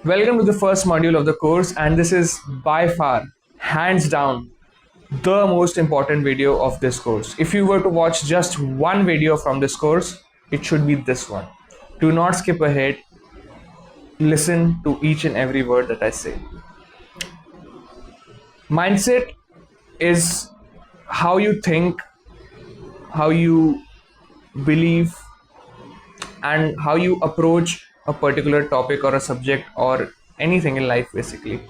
Welcome to the first module of the course, and this is by far, hands down, the most important video of this course. If you were to watch just one video from this course, it should be this one. Do not skip ahead. Listen to each and every word that I say. Mindset is how you think, how you believe, and how you approach a particular topic or a subject or anything in life, basically.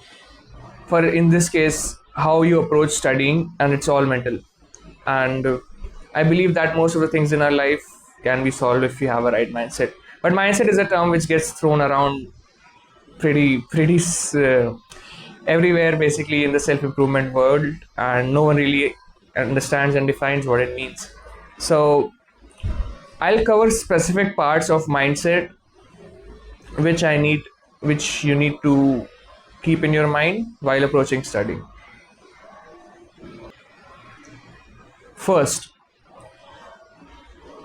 For in this case, how you approach studying, and it's all mental. And I believe that most of the things in our life can be solved if we have a right mindset. But mindset is a term which gets thrown around pretty everywhere, basically, in the self-improvement world, and no one really understands and defines what it means. So I'll cover specific parts of mindset which you need to keep in your mind while approaching study. First,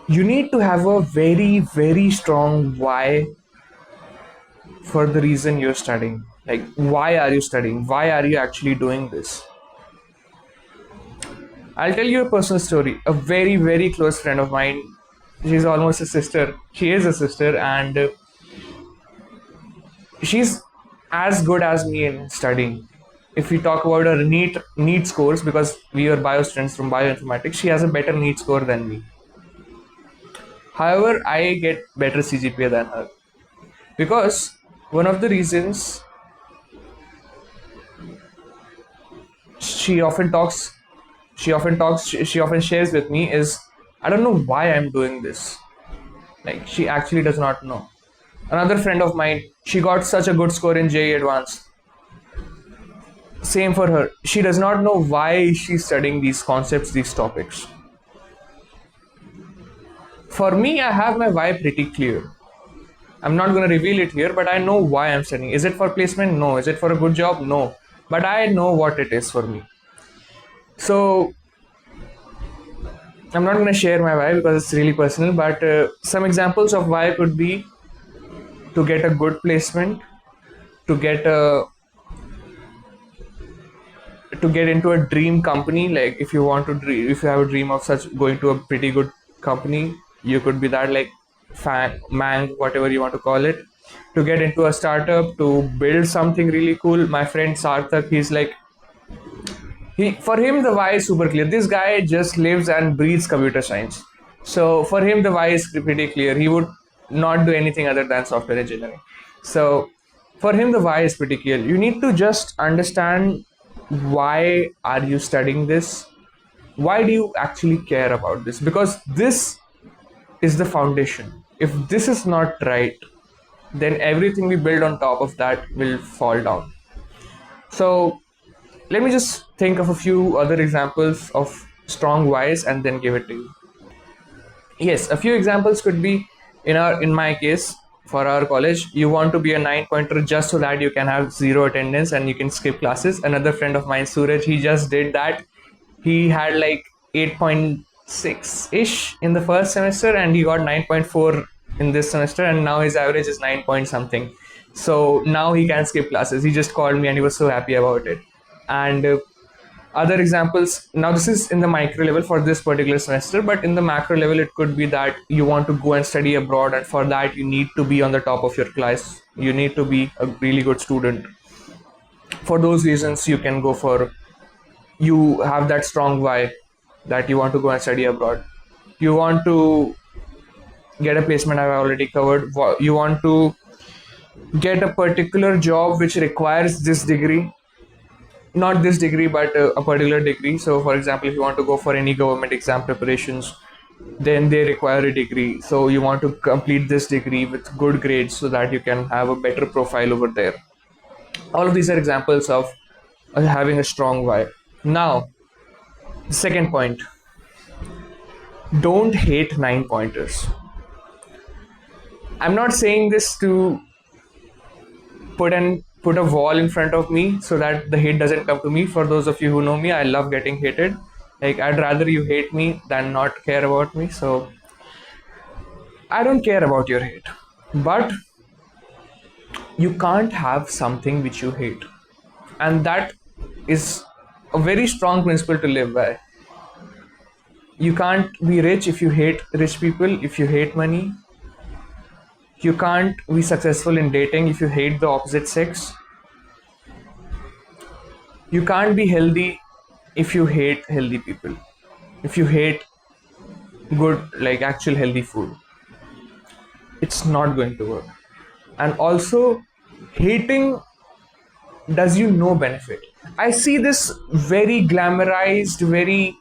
you need to have a very strong why for the reason you're studying. Like, why are you studying? Why are you actually doing this? I'll tell you a personal story. A very close friend of mine, she's almost a sister. She is a sister, and she's as good as me in studying. If we talk about her NEET scores, because we are bio students from bioinformatics, she has a better NEET score than me. However, I get better CGPA than her, because one of the reasons she often shares with me is, I don't know why I'm doing this. Like, she actually does not know. Another friend of mine, she got such a good score in JEE Advanced. Same for her. She does not know why she's studying these concepts, these topics. For me, I have my why pretty clear. I'm not going to reveal it here, but I know why I'm studying. Is it for placement? No. Is it for a good job? No. But I know what it is for me. So I'm not going to share my why because it's really personal, but some examples of why could be to get a good placement, to get into a dream company. Like, if you have a dream of such going to a pretty good company, you could be that, like Mang, whatever you want to call it. To get into a startup, to build something really cool. My friend Sarthak, he's like, for him the why is super clear. This guy just lives and breathes computer science. So for him the why is pretty clear. He would not do anything other than software engineering. So for him the why is pretty clear. You need to just understand, why are you studying this? Why do you actually care about this? Because this is the foundation. If this is not right, then everything we build on top of that will fall down. So let me just think of a few other examples of strong whys and then give it to you. Yes, a few examples could be, in my case, for our college, you want to be a 9 pointer just so that you can have zero attendance and you can skip classes. Another friend of mine, Suraj, he just did that. He had like 8.6-ish in the first semester and he got 9.4 in this semester, and now his average is 9 point something. So now he can skip classes. He just called me and he was so happy about it. And other examples, now this is in the micro level for this particular semester, but in the macro level it could be that you want to go and study abroad, and for that you need to be on the top of your class. You need to be a really good student. For those reasons, you have that strong why that you want to go and study abroad. You want to get a placement, I've already covered. You want to get a particular job which requires this degree, not this degree but a particular degree. So for example, if you want to go for any government exam preparations, then they require a degree. So you want to complete this degree with good grades so that you can have a better profile over there. All of these are examples of having a strong why. Now, the second point, don't hate 9 pointers. I'm not saying this to put a wall in front of me so that the hate doesn't come to me. For those of you who know me, I love getting hated. Like, I'd rather you hate me than not care about me. So I don't care about your hate. But You can't have something which you hate. And that is a very strong principle to live by. You can't be rich if you hate rich people, if you hate money. You can't be successful in dating if you hate the opposite sex. You can't be healthy if you hate healthy people. If you hate good, like actual healthy food, it's not going to work. And also, hating does you no benefit. I see this very glamorized, very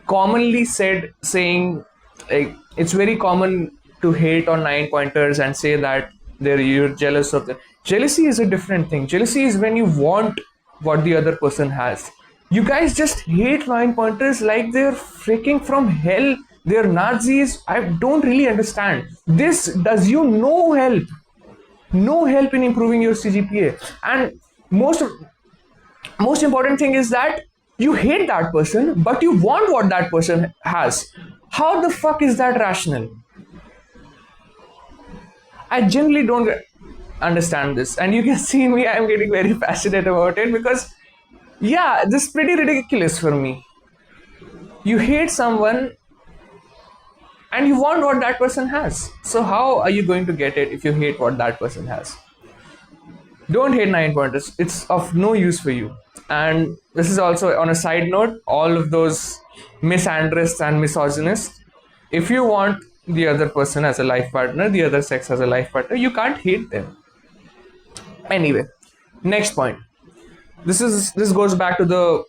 commonly said saying, like it's very common to hate on nine pointers and say that you're jealous of them. Jealousy is a different thing. Jealousy is when you want what the other person has. You guys just hate nine pointers like they're freaking from hell. They're Nazis. I don't really understand. This does you no help in improving your CGPA. And most important thing is that you hate that person, but you want what that person has. How the fuck is that rational? I generally don't understand this, and you can see me, I'm getting very passionate about it because, yeah, this is pretty ridiculous for me. You hate someone and you want what that person has. So, how are you going to get it if you hate what that person has? Don't hate nine pointers, it's of no use for you. And this is also on a side note, all of those misandrists and misogynists, if you want the other person as a life partner, the other sex as a life partner, you can't hate them. Anyway, next point. This goes back to the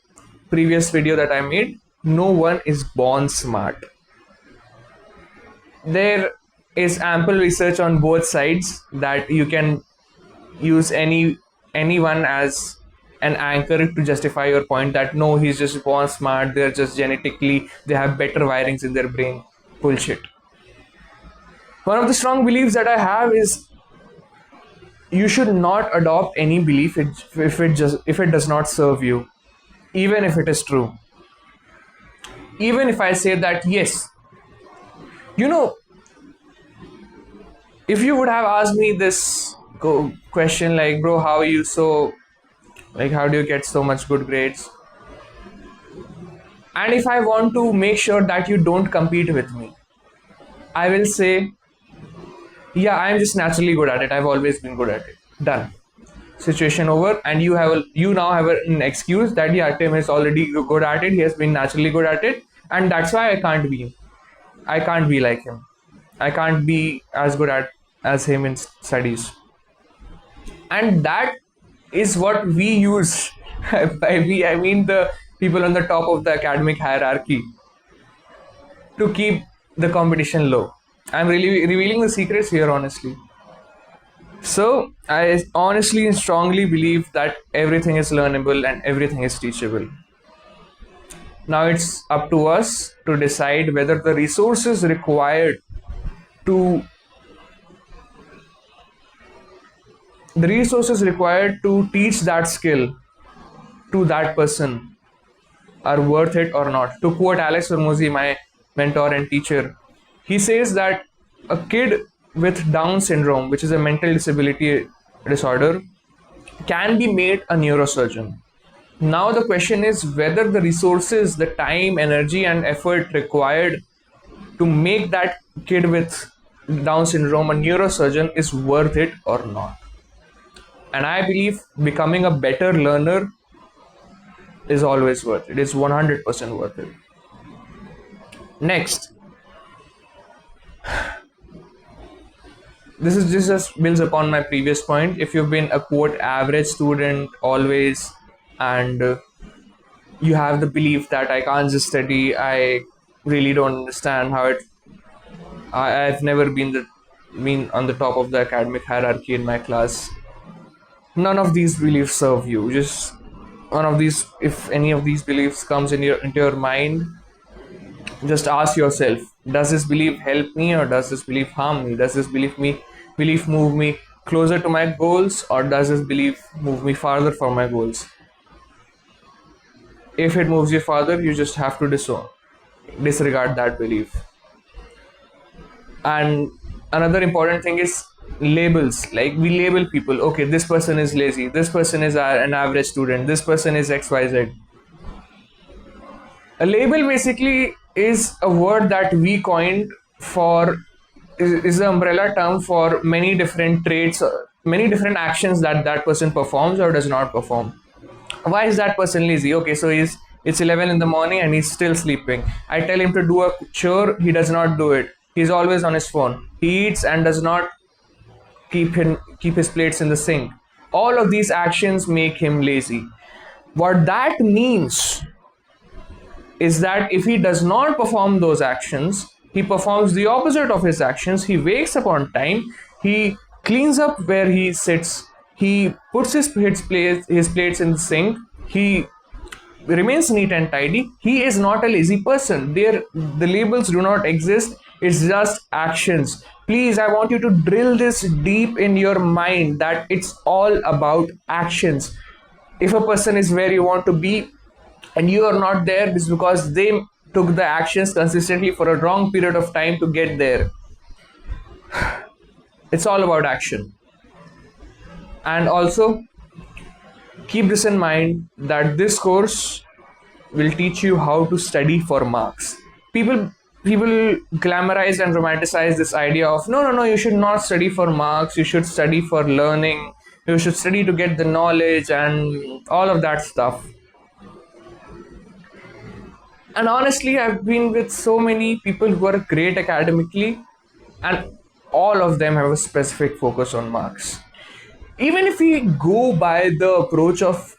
previous video that I made. No one is born smart. There is ample research on both sides that you can use anyone as an anchor to justify your point that no, he's just born smart, they're just genetically, they have better wirings in their brain. Bullshit. One of the strong beliefs that I have is you should not adopt any belief if it does not serve you, even if it is true. Even if I say that yes, if you would have asked me this question like, bro, how are you so, like, how do you get so much good grades? And if I want to make sure that you don't compete with me, I will say, yeah, I'm just naturally good at it. I've always been good at it. Done. Situation over. And you now have an excuse that yeah, Tim is already good at it. He has been naturally good at it, and that's why I can't be like him. I can't be as good as him in studies. And that is what we use. By we, I mean the people on the top of the academic hierarchy, to keep the competition low. I'm really revealing the secrets here, honestly. So I honestly and strongly believe that everything is learnable and everything is teachable. Now it's up to us to decide whether the resources required to teach that skill to that person are worth it or not. To quote Alex Hormozi, my mentor and teacher, he says that a kid with Down syndrome, which is a mental disability disorder, can be made a neurosurgeon. Now the question is whether the resources, the time, energy and effort required to make that kid with Down syndrome a neurosurgeon is worth it or not. And I believe becoming a better learner is always worth it. It's 100% worth it. Next, this just builds upon my previous point. If you've been a quote average student always, and you have the belief that I can't just study, I really don't understand how it. I've never been on the top of the academic hierarchy in my class. None of these beliefs serve you. Just one of these, if any of these beliefs comes into your mind, just ask yourself, does this belief help me or does this belief harm me? Does this belief move me closer to my goals, or does this belief move me farther from my goals? If it moves you farther, you just have to disregard that belief. And another important thing is labels. Like we label people. Okay, this person is lazy. This person is an average student. This person is XYZ. A label basically is a word that we coined for is an umbrella term for many different traits, many different actions that that person performs or does not perform. Why is that person lazy? Okay, so it's 11 in the morning and he's still sleeping. I tell him to do a chore, he does not do it. He's always on his phone. He eats and does not keep his plates in the sink. All of these actions make him lazy. What that means is that if he does not perform those actions, he performs the opposite of his actions. He wakes up on time, he cleans up where he sits, he puts his plates in the sink, he remains neat and tidy. He is not a lazy person. The labels do not exist, it's just actions. Please, I want you to drill this deep in your mind that it's all about actions. If a person is where you want to be and you are not there, it's because they took the actions consistently for a long period of time to get there. It's all about action. And also, keep this in mind that this course will teach you how to study for marks. People glamorize and romanticize this idea of no, you should not study for marks, you should study for learning, you should study to get the knowledge and all of that stuff. And honestly, I've been with so many people who are great academically, and all of them have a specific focus on marks. Even if we go by the approach of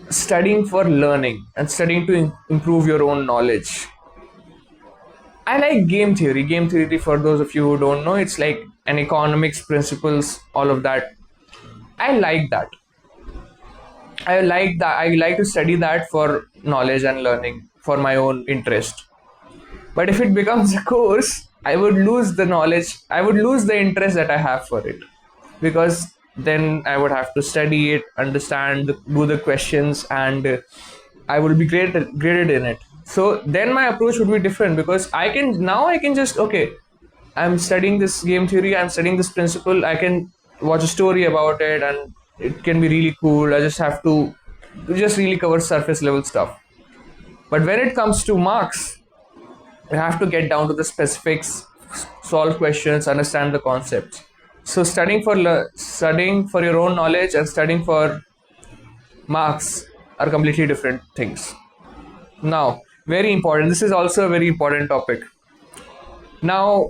studying for learning and studying to improve your own knowledge, I like game theory. Game theory, for those of you who don't know, it's like an economics principles, all of that. I like that. I like to study that for knowledge and learning for my own interest. But if it becomes a course, I would lose the knowledge, I would lose the interest that I have for it. Because then I would have to study it, understand, do the questions, and I would be graded in it. So then my approach would be different, because I can just, okay, I'm studying this game theory, I'm studying this principle, I can watch a story about it and it can be really cool. I just have to just really cover surface level stuff. But when it comes to marks, you have to get down to the specifics, solve questions, understand the concepts. So studying for your own knowledge and studying for marks are completely different things. Now, very important. This is also a very important topic. Now,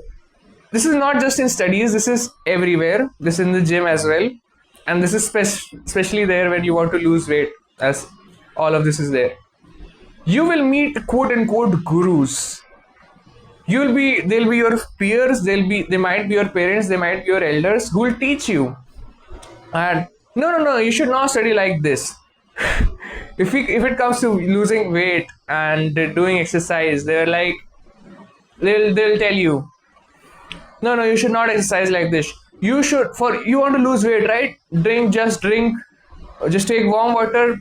this is not just in studies. This is everywhere. This is in the gym as well, and this is especially there when you want to lose weight. As all of this is there, you will meet quote unquote gurus. They'll be your peers, they might be your parents, they might be your elders who will teach you. And no, you should not study like this. If it comes to losing weight and doing exercise, they'll tell you, no, you should not exercise like this. You want to lose weight, right? Just take warm water,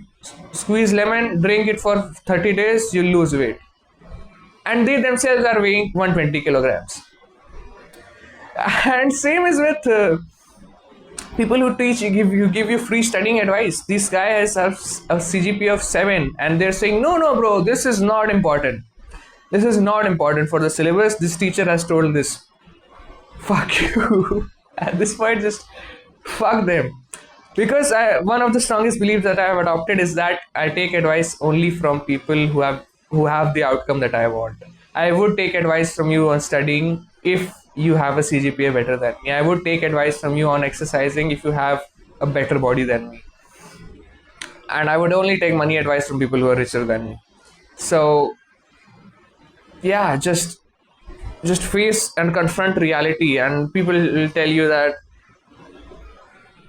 squeeze lemon, drink it for 30 days, you'll lose weight. And they themselves are weighing 120 kilograms. And same is with people who give you free studying advice. These guys have a CGPA of 7 and they're saying, no bro, this is not important. This is not important for the syllabus. This teacher has told this. Fuck you. At this point, just fuck them. Because one of the strongest beliefs that I have adopted is that I take advice only from people who have the outcome that I want. I would take advice from you on studying if you have a CGPA better than me. I would take advice from you on exercising if you have a better body than me. And I would only take money advice from people who are richer than me. So yeah, just face and confront reality. And people will tell you that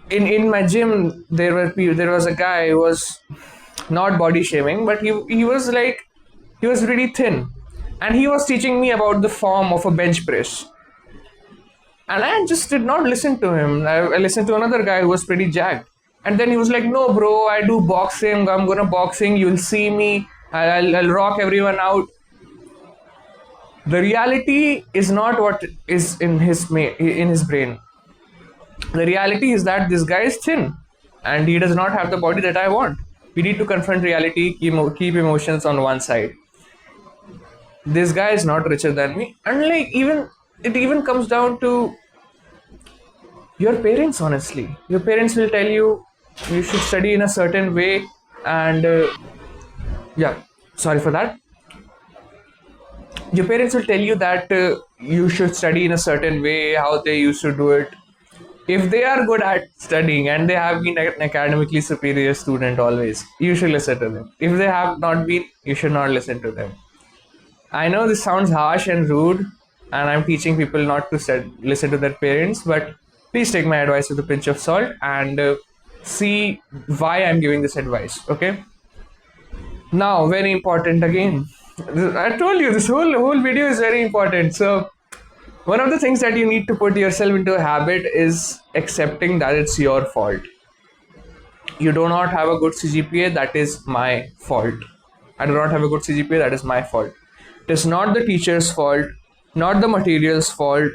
in my gym there was a guy who was not body shaming, but he was really thin, and he was teaching me about the form of a bench press, and I just did not listen to him. I listened to another guy who was pretty jacked, and then he was like, no bro, I do boxing, I'm gonna boxing, you'll see me, I'll rock everyone out. The reality is not what is in his brain. The reality is that this guy is thin and he does not have the body that I want. We need to confront reality, keep emotions on one side. This guy is not richer than me. And like, even it even comes down to your parents, honestly. Your parents will tell you you should study in a certain way, and yeah, sorry for that. Your parents will tell you that you should study in a certain way, how they used to do it. If they are good at studying and they have been an academically superior student always, you should listen to them. If they have not been, you should not listen to them. I know this sounds harsh and rude, and I'm teaching people not to listen to their parents, but please take my advice with a pinch of salt and see why I'm giving this advice, okay? Now, very important again. I told you this whole video is very important. So, one of the things that you need to put yourself into a habit is accepting that it's your fault. You do not have a good CGPA, that is my fault. I do not have a good CGPA, that is my fault. It is not the teacher's fault, not the material's fault,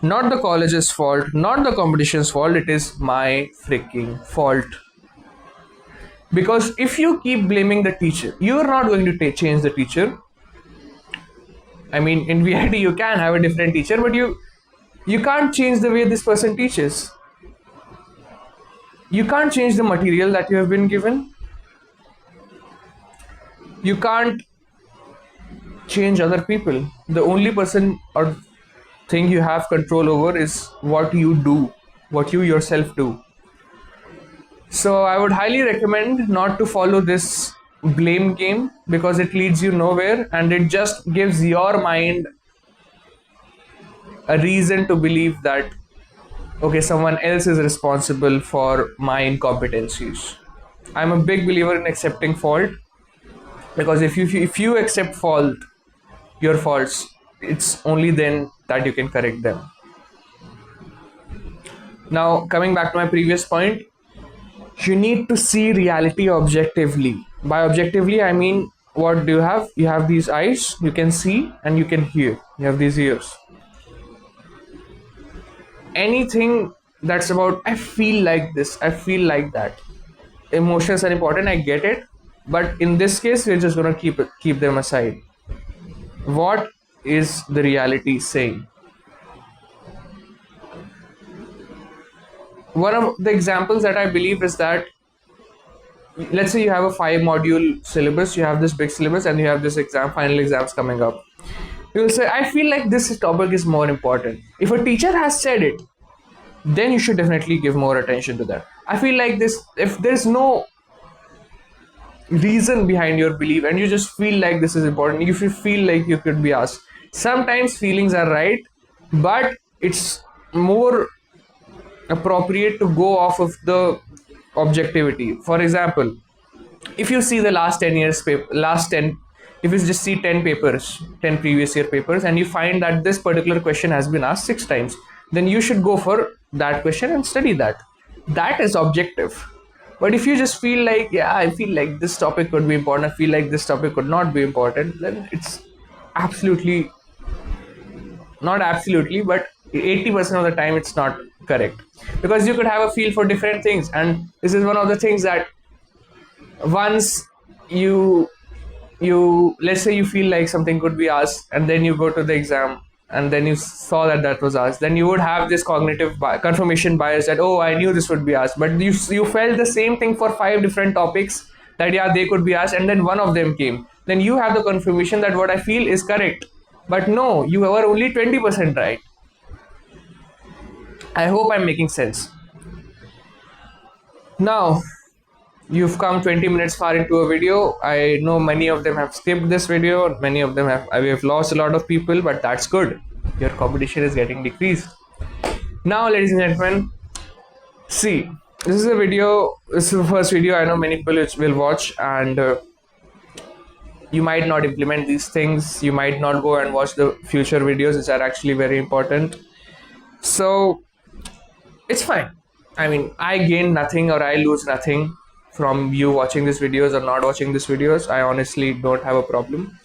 not the college's fault, not the competition's fault. It is my freaking fault. Because if you keep blaming the teacher, you are not going to change the teacher. I mean, in VIT you can have a different teacher, but you can't change the way this person teaches. You can't change the material that you have been given. You can't change other people. The only person or thing you have control over is what you do, what you yourself do. So I would highly recommend not to follow this blame game, because it leads you nowhere and it just gives your mind a reason to believe that, okay, someone else is responsible for my incompetencies. I'm a big believer in accepting fault, because if you accept your faults, it's only then that you can correct them. Now, coming back to my previous point, you need to see reality objectively. By objectively, I mean, what do you have? You have these eyes, you can see and you can hear. You have these ears. Anything that's about, I feel like this, I feel like that. Emotions are important, I get it. But in this case, we're just going to keep them aside. What is the reality saying? One of the examples that I believe is that, let's say you have a 5-module syllabus, you have this big syllabus, and you have this final exams coming up. You will say, I feel like this topic is more important. If a teacher has said it, then you should definitely give more attention to that. I feel like this, if there's no reason behind your belief and you just feel like this is important, if you feel like you could be asked, sometimes feelings are right, but it's more appropriate to go off of the objectivity. For example, if you see the last 10 years if you just see 10 papers, 10 previous year papers, and you find that this particular question has been asked 6 times, then you should go for that question and study that. That is objective. But if you just feel like, yeah, I feel like this topic could be important, I feel like this topic could not be important, then it's absolutely, not absolutely, but 80% of the time it's not correct. Because you could have a feel for different things, and this is one of the things that once you let's say you feel like something could be asked, and then you go to the exam and then you saw that was asked, then you would have this cognitive confirmation bias that, oh, I knew this would be asked. But you felt the same thing for 5 different topics, that yeah, they could be asked, and then one of them came. Then you have the confirmation that what I feel is correct. But no, you were only 20% right. I hope I'm making sense. Now, you've come 20 minutes far into a video. I know many of them have skipped this video. Many of them we have lost a lot of people, but that's good. Your competition is getting decreased. Now, ladies and gentlemen, see, this is the first video I know many people will watch, and you might not implement these things. You might not go and watch the future videos, which are actually very important. So, it's fine. I mean, I gain nothing or I lose nothing from you watching these videos or not watching these videos. I honestly don't have a problem.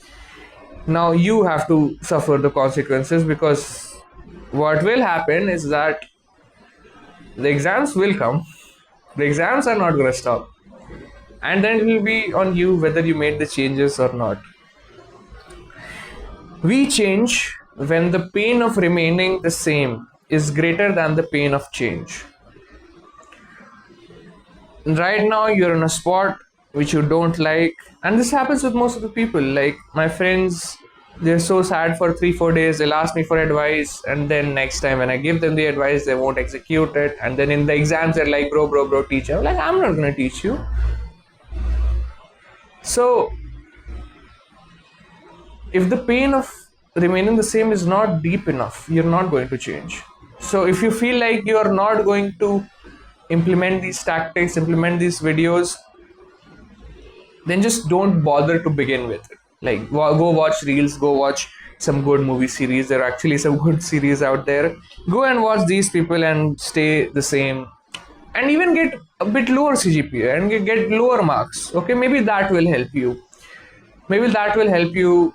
Now you have to suffer the consequences, because what will happen is that The exams will come. The exams are not going to stop. And then it will be on you whether you made the changes or not. We change when the pain of remaining the same is greater than the pain of change. Right now, you're in a spot which you don't like, and this happens with most of the people. Like my friends, they're so sad for 3-4 days, they'll ask me for advice, and then next time when I give them the advice, they won't execute it. And then in the exams, they're like, bro, teacher. I'm like, I'm not gonna teach you. So if the pain of remaining the same is not deep enough, you're not going to change. So if you feel like you're not going to implement these tactics, implement these videos, then just don't bother to begin with it. Like, go watch reels, go watch some good movie series. There are actually some good series out there. Go and watch these people and stay the same, and even get a bit lower CGPA and get lower marks. Okay, maybe that will help you. Maybe that will help you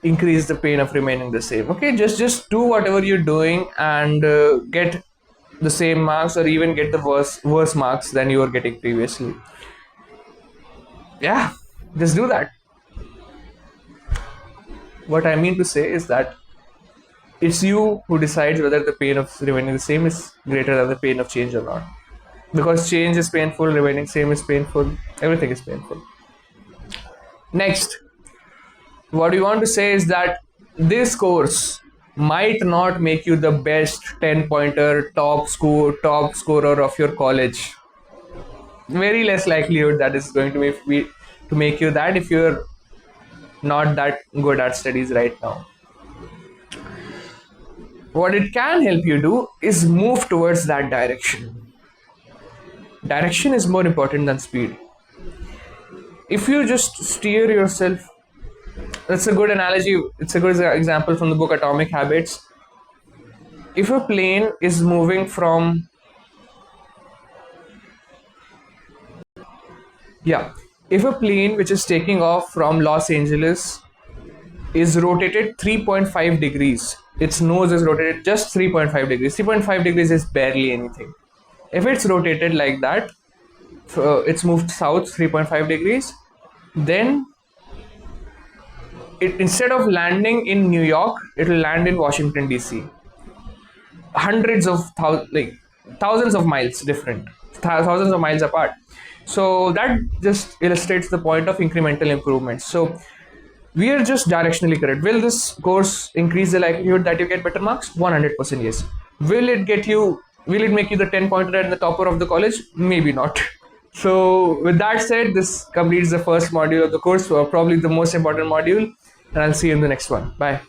increase the pain of remaining the same. Okay, just do whatever you're doing and get the same marks, or even get the worse marks than you were getting previously. Yeah, just do that. What I mean to say is that it's you who decides whether the pain of remaining the same is greater than the pain of change or not. Because change is painful, remaining same is painful, everything is painful. Next, what we want to say is that this course might not make you the best 10-pointer top scorer of your college. Very less likelihood that is going to make you that if you're not that good at studies right now. What it can help you do is move towards that direction. Direction is more important than speed. If you just steer yourself, that's a good analogy. It's a good example from the book Atomic Habits. If a plane is moving from if a plane which is taking off from Los Angeles is rotated 3.5 degrees, its nose is rotated just 3.5 degrees. 3.5 degrees is barely anything. If it's rotated like that, it's moved south 3.5 degrees, then instead of landing in New York, it will land in Washington DC. Thousands of miles different, thousands of miles apart. So that just illustrates the point of incremental improvements. So we are just directionally correct. Will this course increase the likelihood that you get better marks? 100% yes. Will it make you the 10-pointer and the topper of the college? Maybe not. So with that said, this completes the first module of the course, probably the most important module, and I'll see you in the next one. Bye.